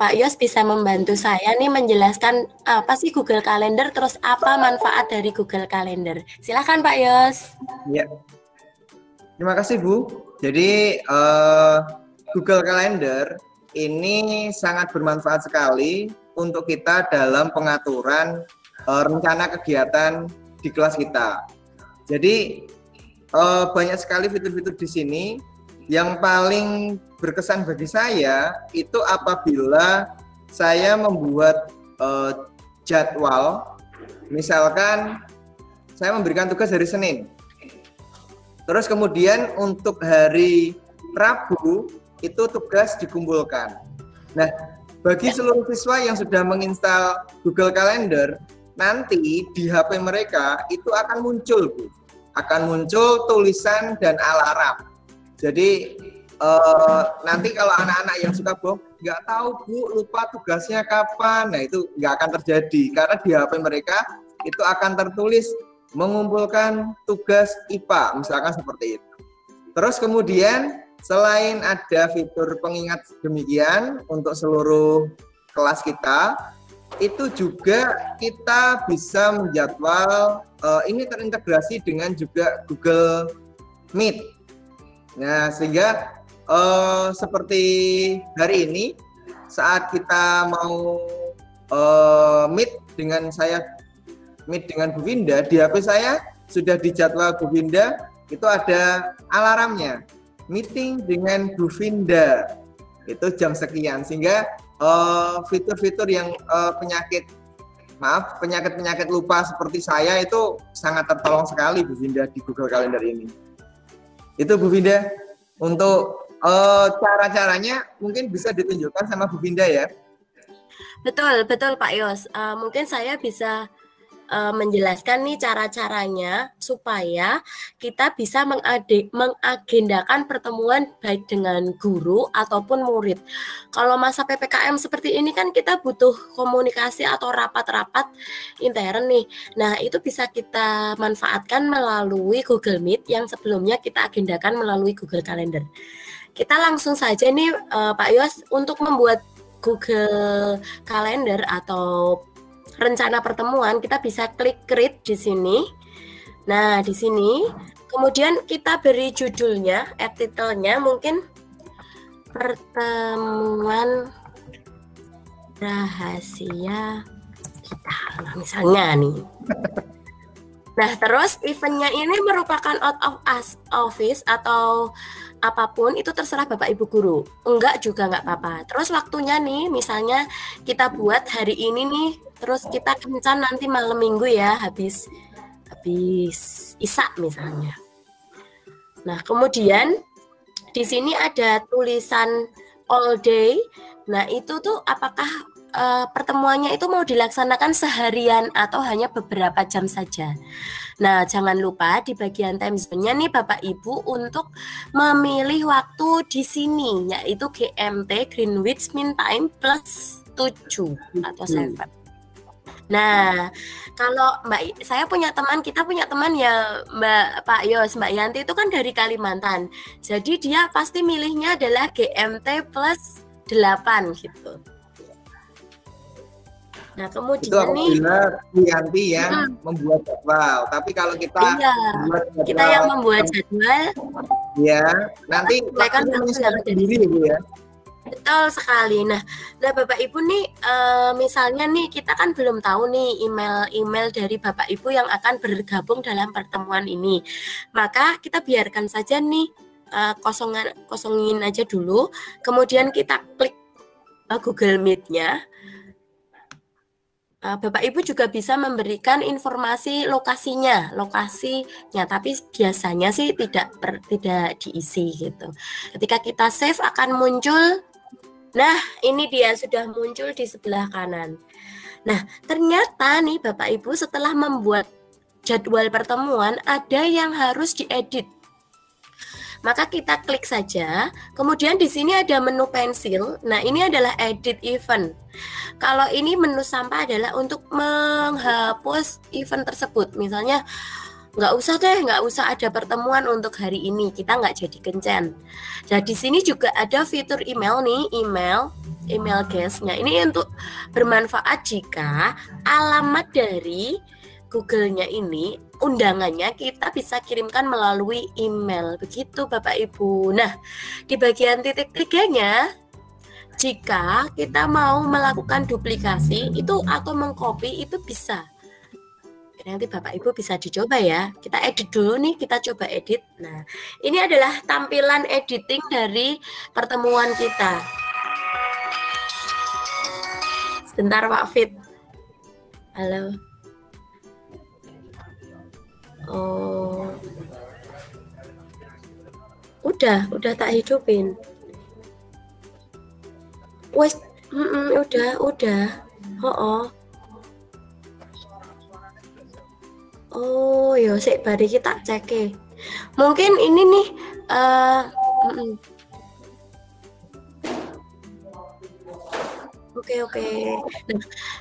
Pak Yos bisa membantu saya nih menjelaskan apa sih Google Calendar, terus apa manfaat dari Google Calendar. Silakan Pak Yos. Ya, terima kasih Bu. Jadi Google Calendar ini sangat bermanfaat sekali untuk kita dalam pengaturan rencana kegiatan di kelas kita. Jadi banyak sekali fitur-fitur di sini. Yang paling berkesan bagi saya itu apabila saya membuat jadwal, misalkan saya memberikan tugas hari Senin, terus kemudian untuk hari Rabu itu tugas dikumpulkan. Nah, bagi seluruh siswa yang sudah menginstal Google Calendar, nanti di HP mereka itu akan muncul, Bu. Akan muncul tulisan dan alarm. Jadi nanti kalau anak-anak yang suka bohong, nggak tahu Bu, lupa tugasnya kapan, nah itu nggak akan terjadi karena di HP mereka itu akan tertulis mengumpulkan tugas IPA, misalkan seperti itu. Terus kemudian selain ada fitur pengingat demikian untuk seluruh kelas kita, itu juga kita bisa menjadwal, ini terintegrasi dengan juga Google Meet. Nah, sehingga seperti hari ini saat kita mau meet dengan Bu Vinda, di HP saya sudah dijadwal Bu Vinda, itu ada alarmnya, meeting dengan Bu Vinda itu jam sekian, sehingga fitur-fitur yang penyakit lupa seperti saya itu sangat tertolong sekali Bu Vinda di Google Calendar ini. Itu Bu Vinda. Untuk cara-caranya mungkin bisa ditunjukkan sama Bu Vinda ya. Betul Pak Yos. Mungkin saya bisa menjelaskan nih cara-caranya supaya kita bisa mengagendakan pertemuan baik dengan guru ataupun murid. Kalau masa PPKM seperti ini kan kita butuh komunikasi atau rapat-rapat intern nih. Nah, itu bisa kita manfaatkan melalui Google Meet yang sebelumnya kita agendakan melalui Google Calendar. Kita langsung saja nih Pak Yos untuk membuat Google Calendar atau rencana pertemuan, kita bisa klik create di sini. Nah, di sini kemudian kita beri judulnya, title-nya mungkin pertemuan rahasia kita, nah, misalnya nih. Nah, terus eventnya ini merupakan out of office atau apapun, itu terserah Bapak Ibu Guru. Enggak juga nggak apa-apa. Terus waktunya nih, misalnya kita buat hari ini nih, terus kita kencan nanti malam minggu ya, habis Isya misalnya. Nah, kemudian di sini ada tulisan all day. Nah, itu tuh apakah pertemuannya itu mau dilaksanakan seharian atau hanya beberapa jam saja. Nah, jangan lupa di bagian time zone-nya nih Bapak Ibu untuk memilih waktu di sini, yaitu GMT, Greenwich Mean Time plus 7 atau 7. Nah, kalau kita punya teman ya Pak Yos, Mbak Yanti itu kan dari Kalimantan. Jadi dia pasti milihnya adalah GMT plus 8 gitu. Nah, kemudian itu Bu Yanti yang membuat jadwal. Tapi kalau kita kita yang membuat jadwal, ya nanti akan sendiri Bu ya. Betul sekali. Nah, Bapak Ibu nih, misalnya nih kita kan belum tahu nih email dari Bapak Ibu yang akan bergabung dalam pertemuan ini. Maka kita biarkan saja nih kosongin aja dulu. Kemudian kita klik Google Meet-nya. Bapak Ibu juga bisa memberikan informasi lokasinya, tapi biasanya sih tidak diisi gitu. Ketika kita save akan muncul, nah ini dia sudah muncul di sebelah kanan. Nah, ternyata nih Bapak Ibu setelah membuat jadwal pertemuan ada yang harus diedit. Maka kita klik saja. Kemudian di sini ada menu pensil. Nah, ini adalah edit event. Kalau ini menu sampah adalah untuk menghapus event tersebut. Misalnya nggak usah deh, nggak usah ada pertemuan untuk hari ini, kita nggak jadi kencan. Nah, di sini juga ada fitur email nih, email guestnya. Ini untuk bermanfaat jika alamat dari Google-nya ini, undangannya kita bisa kirimkan melalui email. Begitu Bapak Ibu. Nah, di bagian titik 3-nya, jika kita mau melakukan duplikasi itu atau mengcopy itu bisa. Nanti Bapak Ibu bisa dicoba ya. Kita edit dulu nih, kita coba edit. Nah, ini adalah tampilan editing dari pertemuan kita. Sebentar Pak Fit. Halo. Oh. Udah tak hidupin. Wes, udah. Oh, yo sik bari kita cek. Mungkin ini nih Oke. Nah,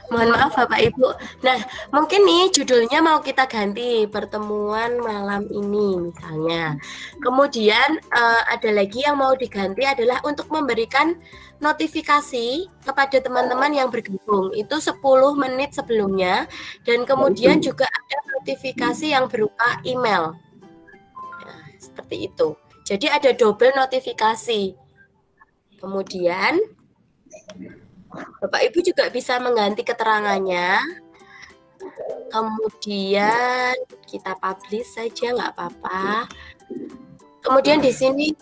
mohon maaf Bapak Ibu. Nah, mungkin nih judulnya mau kita ganti pertemuan malam ini misalnya. Kemudian ada lagi yang mau diganti adalah untuk memberikan notifikasi kepada teman-teman yang bergabung. Itu 10 menit sebelumnya dan kemudian juga ada notifikasi yang berupa email. Nah, seperti itu. Jadi ada double notifikasi. Kemudian Bapak Ibu juga bisa mengganti keterangannya. Kemudian kita publish saja, nggak apa-apa. Kemudian di sini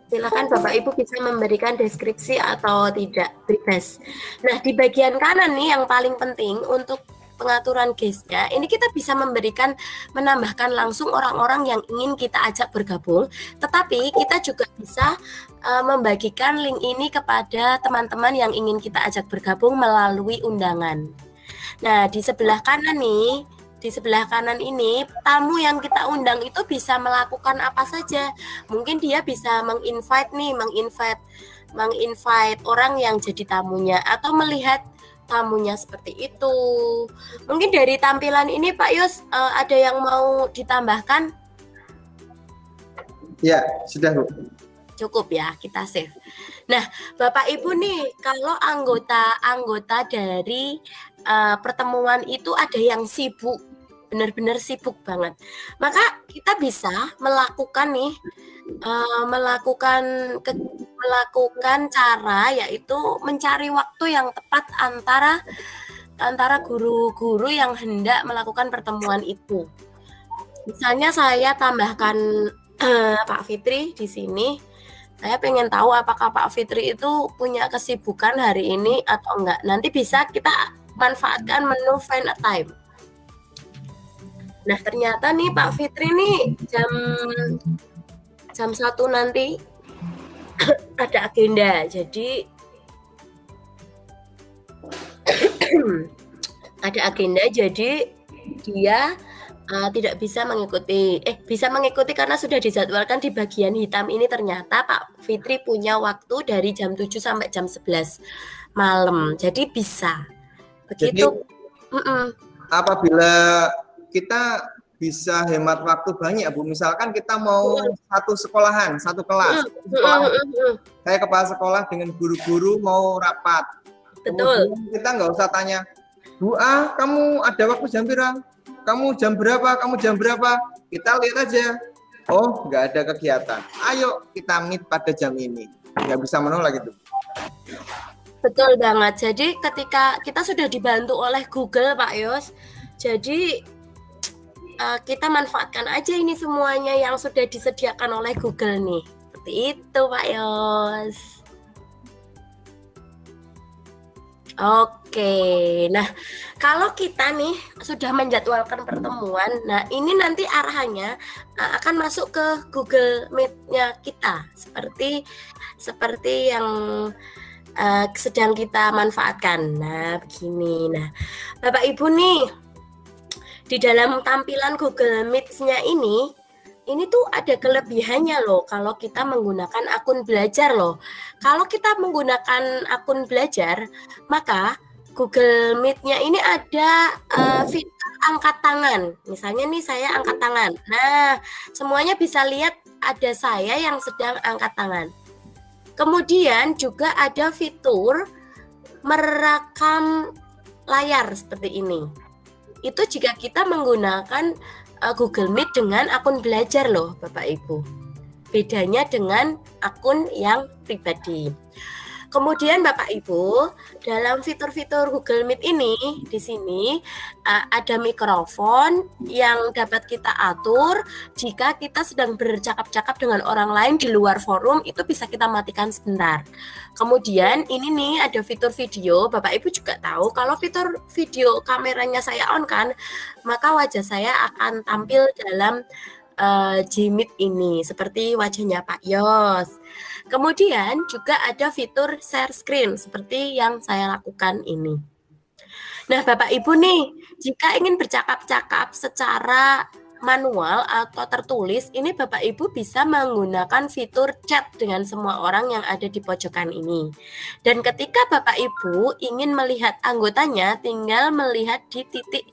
silakan Bapak Ibu bisa memberikan deskripsi atau tidak, bebas. Nah, di bagian kanan nih yang paling penting untuk pengaturan guestnya, ini kita bisa menambahkan langsung orang-orang yang ingin kita ajak bergabung, tetapi kita juga bisa membagikan link ini kepada teman-teman yang ingin kita ajak bergabung melalui undangan. Nah, di sebelah kanan ini tamu yang kita undang itu bisa melakukan apa saja. Mungkin dia bisa menginvite orang yang jadi tamunya atau melihat tamunya seperti itu. Mungkin dari tampilan ini Pak Yus ada yang mau ditambahkan? Ya, sudah Bu. Cukup ya, kita save. Nah, Bapak Ibu nih, kalau anggota dari pertemuan itu ada yang sibuk, benar-benar sibuk banget. Maka kita bisa melakukan cara yaitu mencari waktu yang tepat antara guru-guru yang hendak melakukan pertemuan itu. Misalnya saya tambahkan Pak Fitri di sini. Saya pengen tahu apakah Pak Fitri itu punya kesibukan hari ini atau enggak. Nanti bisa kita manfaatkan menu find a time. Nah, ternyata nih Pak Fitri nih jam 1 nanti ada agenda. Jadi ada agenda, jadi dia tidak bisa mengikuti. Bisa mengikuti karena sudah dijadwalkan di bagian hitam ini. Ternyata Pak Fitri punya waktu dari jam 7 sampai jam 11 malam. Jadi bisa. Begitu. Jadi, apabila kita bisa hemat waktu banyak Bu, misalkan kita mau satu kelas. Saya kepala sekolah dengan guru-guru mau rapat. Betul. Kemudian kita nggak usah tanya, Bu kamu ada waktu jam berapa? Kamu jam berapa? Kita lihat aja. Oh, nggak ada kegiatan. Ayo kita meet pada jam ini. Nggak bisa menolak gitu. Betul banget. Jadi ketika kita sudah dibantu oleh Google Pak Yos, jadi kita manfaatkan aja ini semuanya yang sudah disediakan oleh Google nih. Seperti itu Pak Yos. Oke, nah kalau kita nih sudah menjadwalkan pertemuan, nah ini nanti arahannya akan masuk ke Google Meet-nya kita, seperti yang sedang kita manfaatkan. Nah begini, nah Bapak Ibu nih di dalam tampilan Google Meet-nya ini ini tuh ada kelebihannya loh kalau kita menggunakan akun belajar loh. Kalau kita menggunakan akun belajar, maka Google Meet-nya ini ada fitur angkat tangan. Misalnya nih saya angkat tangan. Nah, semuanya bisa lihat ada saya yang sedang angkat tangan. Kemudian juga ada fitur merekam layar seperti ini. Itu jika kita menggunakan Google Meet dengan akun belajar loh Bapak Ibu. Bedanya dengan akun yang pribadi. Kemudian Bapak Ibu, dalam fitur-fitur Google Meet ini di sini ada mikrofon yang dapat kita atur. Jika kita sedang bercakap-cakap dengan orang lain di luar forum, itu bisa kita matikan sebentar. Kemudian ini nih ada fitur video. Bapak Ibu juga tahu kalau fitur video kameranya saya on kan, maka wajah saya akan tampil dalam Gmeet ini seperti wajahnya Pak Yos. Kemudian juga ada fitur share screen seperti yang saya lakukan ini. Nah, Bapak Ibu nih, jika ingin bercakap-cakap secara manual atau tertulis, ini Bapak Ibu bisa menggunakan fitur chat dengan semua orang yang ada di pojokan ini. Dan ketika Bapak Ibu ingin melihat anggotanya, tinggal melihat di titik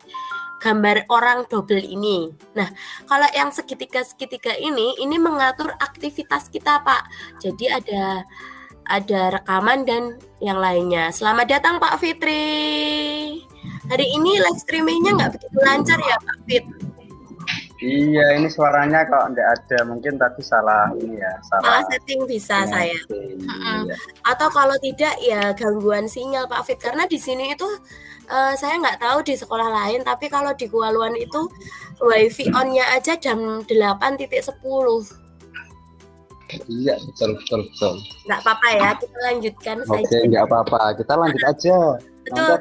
gambar orang double ini. Nah, kalau yang segitiga-segitiga ini mengatur aktivitas kita, Pak. Jadi ada rekaman dan yang lainnya. Selamat datang Pak Fitri. Hari ini live streamingnya nggak begitu lancar ya Pak Fit? Iya, ini suaranya kok nggak ada. Mungkin tadi salah ini ya. Salah setting bisa saya. Iya. Atau kalau tidak ya gangguan sinyal Pak Fit. Karena di sini itu saya nggak tahu di sekolah lain, tapi kalau di Kualuan itu wifi on-nya aja jam 8.10. Iya, betul. Nggak apa-apa ya, kita lanjutkan saja. Oke, nggak apa-apa. Kita lanjut aja. Betul.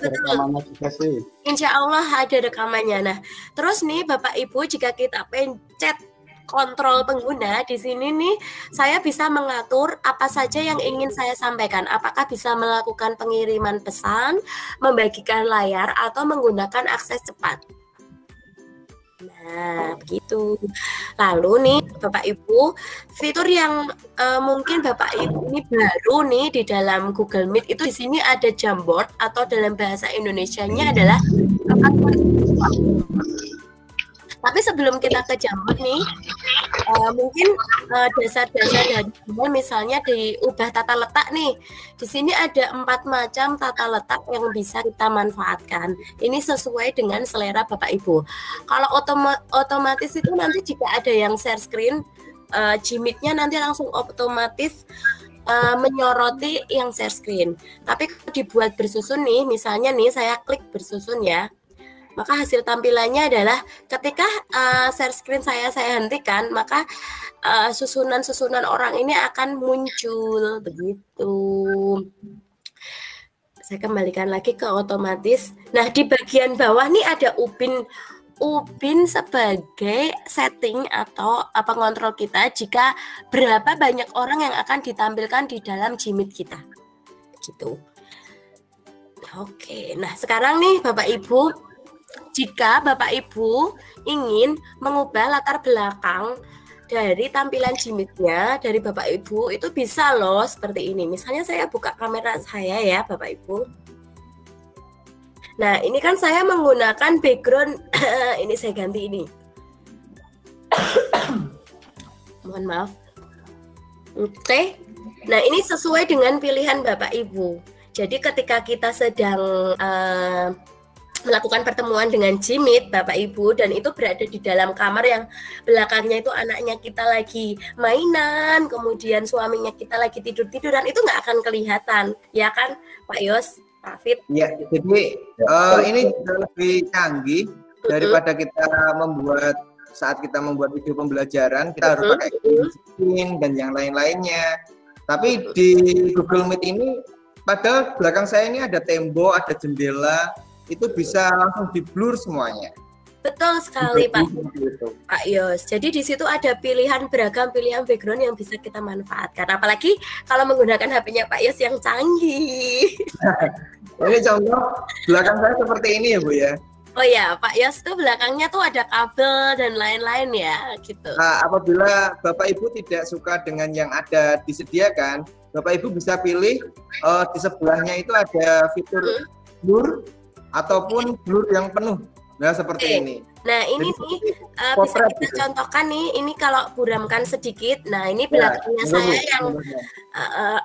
Juga sih. Insya Allah ada rekamannya. Nah, terus nih Bapak Ibu, jika kita pencet kontrol pengguna di sini nih, saya bisa mengatur apa saja yang ingin saya sampaikan. Apakah bisa melakukan pengiriman pesan, membagikan layar, atau menggunakan akses cepat. Nah, begitu. Lalu nih, Bapak Ibu, fitur yang mungkin Bapak Ibu ini baru nih di dalam Google Meet itu di sini ada Jamboard atau dalam bahasa Indonesianya adalah tapi sebelum kita ke Jamboard nih, mungkin dasar-dasar dari misalnya diubah tata letak nih. Di sini ada 4 macam tata letak yang bisa kita manfaatkan. Ini sesuai dengan selera Bapak Ibu. Kalau otomatis itu nanti jika ada yang share screen, Gmeet-nya nanti langsung otomatis menyoroti yang share screen. Tapi kalau dibuat bersusun nih, misalnya nih saya klik bersusun ya. Maka hasil tampilannya adalah ketika share screen saya hentikan, maka susunan-susunan orang ini akan muncul begitu. Saya kembalikan lagi ke otomatis. Nah, di bagian bawah nih ada Ubin sebagai setting atau pengontrol kita jika berapa banyak orang yang akan ditampilkan di dalam Gmeet kita. Gitu. Oke, nah sekarang nih Bapak Ibu, jika Bapak Ibu ingin mengubah latar belakang dari tampilan Gmeet-nya dari Bapak Ibu, itu bisa loh seperti ini. Misalnya saya buka kamera saya ya Bapak Ibu. Nah, ini kan saya menggunakan background ini saya ganti ini. Mohon maaf. Oke. Nah, ini sesuai dengan pilihan Bapak Ibu. Jadi ketika kita sedang melakukan pertemuan dengan Gmeet Bapak Ibu dan itu berada di dalam kamar yang belakangnya itu anaknya kita lagi mainan, kemudian suaminya kita lagi tidur-tiduran, itu nggak akan kelihatan, ya kan Pak Yos, Pak Fit? Ya, jadi ini lebih canggih daripada kita saat kita membuat video pembelajaran, kita harus pakai screen dan yang lain-lainnya. Tapi di Google Meet ini, padahal belakang saya ini ada tembok, ada jendela, itu bisa langsung di-blur semuanya. Betul sekali Pak Yos. Jadi di situ ada beragam pilihan background yang bisa kita manfaatkan. Apalagi kalau menggunakan HP-nya Pak Yos yang canggih. Ini contoh belakang saya seperti ini ya Bu ya. Oh ya, Pak Yos tuh belakangnya tuh ada kabel dan lain-lain ya, gitu. Nah, apabila Bapak Ibu tidak suka dengan yang ada disediakan, Bapak Ibu bisa pilih di sebelahnya itu ada fitur blur ataupun blur yang penuh. Nah, seperti ini. Nah, ini Jadi, nih bisa potret kita gitu. contohkan nih, ini kalau buramkan sedikit. Nah, ini belakangnya saya yang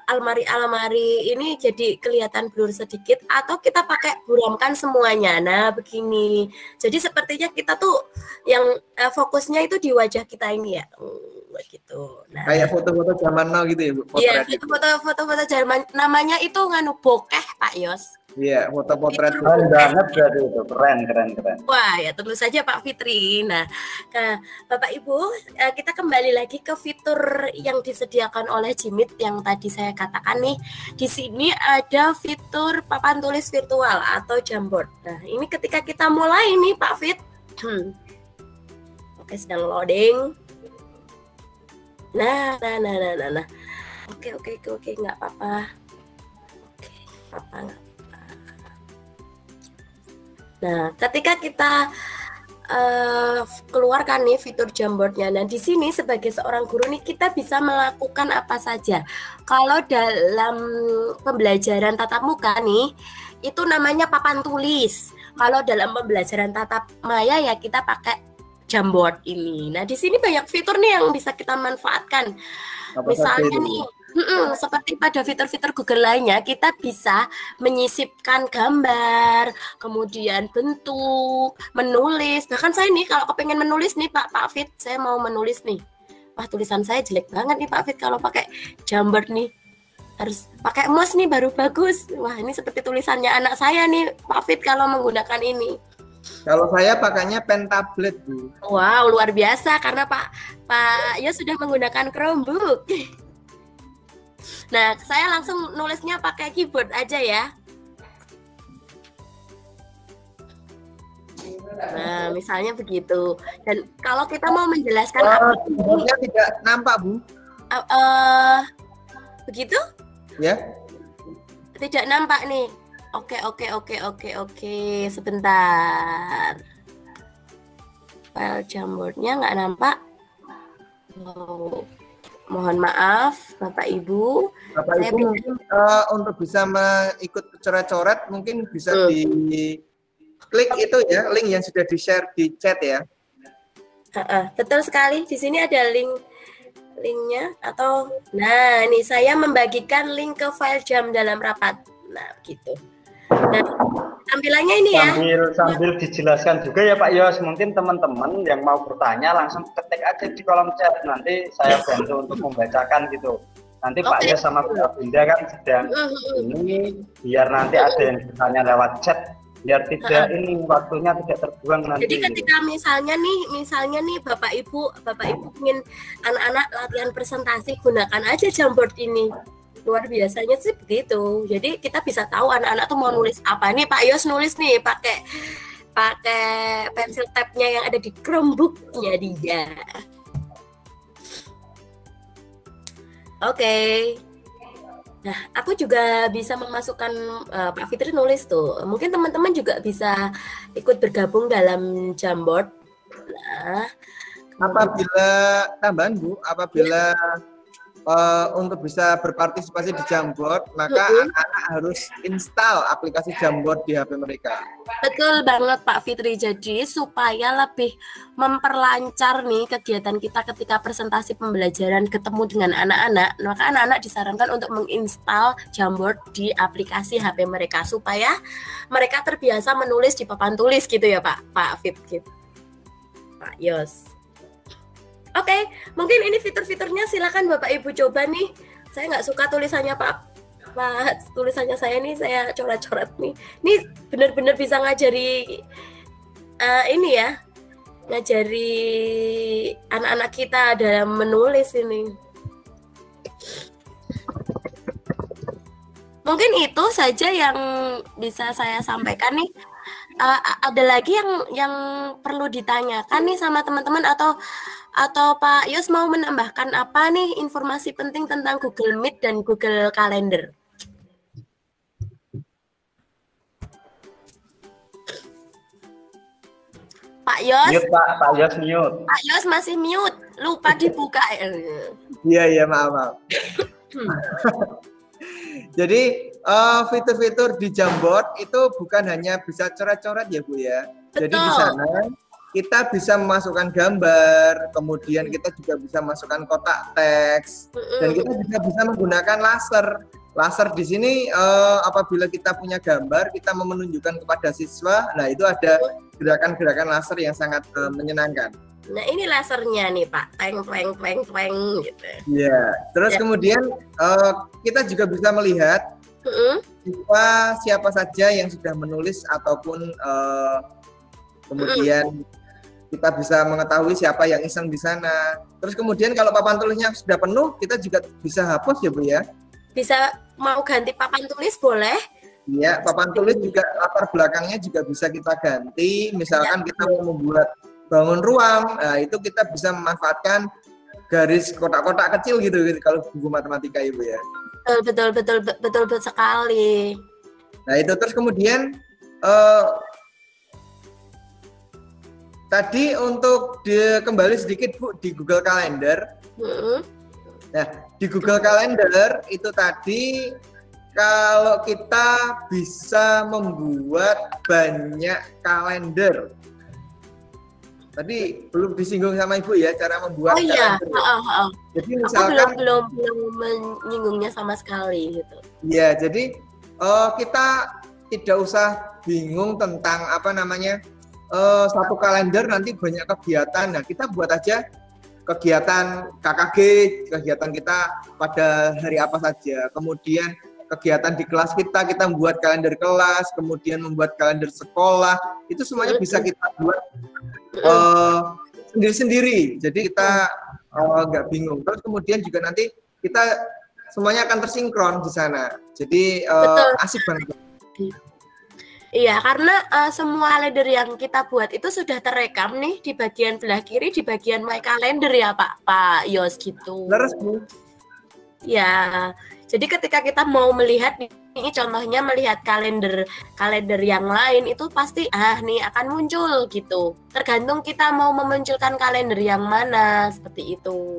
almari-almari ini jadi kelihatan blur sedikit, atau kita pakai buramkan semuanya. Nah, begini. Jadi sepertinya kita tuh yang fokusnya itu di wajah kita ini ya. Begitu. Nah, kayak foto-foto zaman now gitu ya, Bu. iya, foto-foto zaman namanya itu nganu bokeh, Pak Yos. Iya, foto potret. Keren banget berarti itu, keren. Wah, ya tentu saja Pak Fitri. Nah, Bapak Ibu, kita kembali lagi ke fitur yang disediakan oleh Jimit yang tadi saya katakan nih. Di sini ada fitur papan tulis virtual atau Jamboard. Nah, ini ketika kita mulai nih Pak Fit. Oke, sedang loading. Nah. Oke, nggak apa-apa. Oke, nggak. Nah, ketika kita keluarkan nih fitur Jamboardnya, nah di sini sebagai seorang guru nih kita bisa melakukan apa saja. Kalau dalam pembelajaran tatap muka nih, itu namanya papan tulis. Kalau dalam pembelajaran tatap maya ya kita pakai Jamboard ini. Nah, di sini banyak fitur nih yang bisa kita manfaatkan. Misalnya nih, seperti pada fitur-fitur Google lainnya, kita bisa menyisipkan gambar, kemudian bentuk, menulis. Bahkan saya nih kalau kepengen menulis nih Pak Fit, saya mau menulis nih. Wah, tulisan saya jelek banget nih Pak Fit kalau pakai Jamboard nih. Harus pakai mouse nih baru bagus. Wah, ini seperti tulisannya anak saya nih Pak Fit kalau menggunakan ini. Kalau saya pakainya pen tablet, Bu. Wow, luar biasa karena Pak Yos sudah menggunakan Chromebook. Nah, saya langsung nulisnya pakai keyboard aja ya. Nah, misalnya begitu. Dan kalau kita mau menjelaskan keyboardnya tidak nampak, Bu. Begitu? Ya. Tidak nampak nih. Oke. Sebentar. File Jamboardnya nggak nampak. Oh. Mohon maaf, Bapak Ibu. Bapak Ibu mungkin untuk bisa ikut coret-coret mungkin bisa di klik itu ya, link yang sudah di-share di chat ya. Betul sekali. Di sini ada linknya atau nah, ini saya membagikan link ke file jam dalam rapat. Nah, gitu. Nah, tampilannya ini sambil dijelaskan juga ya Pak Yos, mungkin teman-teman yang mau bertanya langsung ketik aja di kolom chat, nanti saya bantu untuk membacakan gitu. Nanti Pak Yos sama Mbak Bunda kan sedang ini, biar nanti ada yang bertanya lewat chat, biar tidak ini waktunya tidak terbuang nanti. Jadi ketika misalnya nih Bapak Ibu ingin anak-anak latihan presentasi, gunakan aja Jamboard ini. Luar biasanya sih begitu. Jadi kita bisa tahu anak-anak tuh mau nulis apa nih. Pak Yos nulis nih pakai pensil tab-nya yang ada di Chromebook-nya dia. Oke. Nah, aku juga bisa memasukkan Pak Fitri nulis tuh. Mungkin teman-teman juga bisa ikut bergabung dalam Jamboard. Nah, apabila tambahan Bu, apabila untuk bisa berpartisipasi di Jamboard, maka anak-anak harus install aplikasi Jamboard di HP mereka. Betul banget Pak Fitri. Jadi supaya lebih memperlancar nih kegiatan kita ketika presentasi pembelajaran ketemu dengan anak-anak, maka anak-anak disarankan untuk menginstal Jamboard di aplikasi HP mereka supaya mereka terbiasa menulis di papan tulis gitu ya Pak Fit gitu. Pak Yos. Oke, mungkin ini fitur-fiturnya silakan Bapak Ibu coba nih. Saya nggak suka tulisannya tulisannya saya nih, saya coret-coret nih. Ini benar-benar bisa ngajari ini ya, ngajari anak-anak kita dalam menulis ini. Mungkin itu saja yang bisa saya sampaikan nih. Ada lagi yang perlu ditanyakan nih sama teman-teman atau Pak Yos mau menambahkan apa nih informasi penting tentang Google Meet dan Google Calendar? Pak Yos. Mute Pak Yos mute. Pak Yos masih mute, lupa dibuka. Iya, maaf. Jadi fitur-fitur di Jamboard itu bukan hanya bisa coret-coret ya Bu ya. Jadi di sana kita bisa memasukkan gambar, kemudian kita juga bisa masukkan kotak teks, dan kita juga bisa menggunakan laser. Laser di sini apabila kita punya gambar, kita mau menunjukkan kepada siswa, nah itu ada gerakan-gerakan laser yang sangat menyenangkan. Nah ini lasernya nih Pak, tweng gitu. Iya. Terus kemudian kita juga bisa melihat siapa saja yang sudah menulis ataupun kemudian kita bisa mengetahui siapa yang iseng di sana. Terus kemudian kalau papan tulisnya sudah penuh, kita juga bisa hapus ya Bu ya. Bisa mau ganti papan tulis boleh? Iya, papan tulis juga latar belakangnya juga bisa kita ganti. Misalkan kita mau membuat bangun ruang, nah itu kita bisa memanfaatkan garis kotak-kotak kecil gitu kalau buku matematika Ibu ya. Betul sekali. Nah itu terus kemudian tadi untuk kembali sedikit Bu di Google Calendar. Nah di Google Calendar itu tadi kalau kita bisa membuat banyak kalender. Tadi belum disinggung sama Ibu ya cara membuat kalender. Jadi misalkan belum menyinggungnya sama sekali gitu. Iya, jadi kita tidak usah bingung tentang apa namanya satu kalender nanti banyak kegiatan. Nah, kita buat aja kegiatan KKG, kegiatan kita pada hari apa saja. Kemudian kegiatan di kelas kita membuat kalender kelas, kemudian membuat kalender sekolah. Itu semuanya bisa kita buat sendiri-sendiri. Jadi kita nggak bingung. Terus kemudian juga nanti kita semuanya akan tersinkron di sana. Jadi asik banget. Iya, karena semua kalender yang kita buat itu sudah terekam nih di bagian sebelah kiri, di bagian My Calendar ya Pak Yos gitu. Terus Bu. Ya, jadi ketika kita mau melihat ini contohnya melihat kalender yang lain itu pasti nih akan muncul gitu. Tergantung kita mau memunculkan kalender yang mana seperti itu.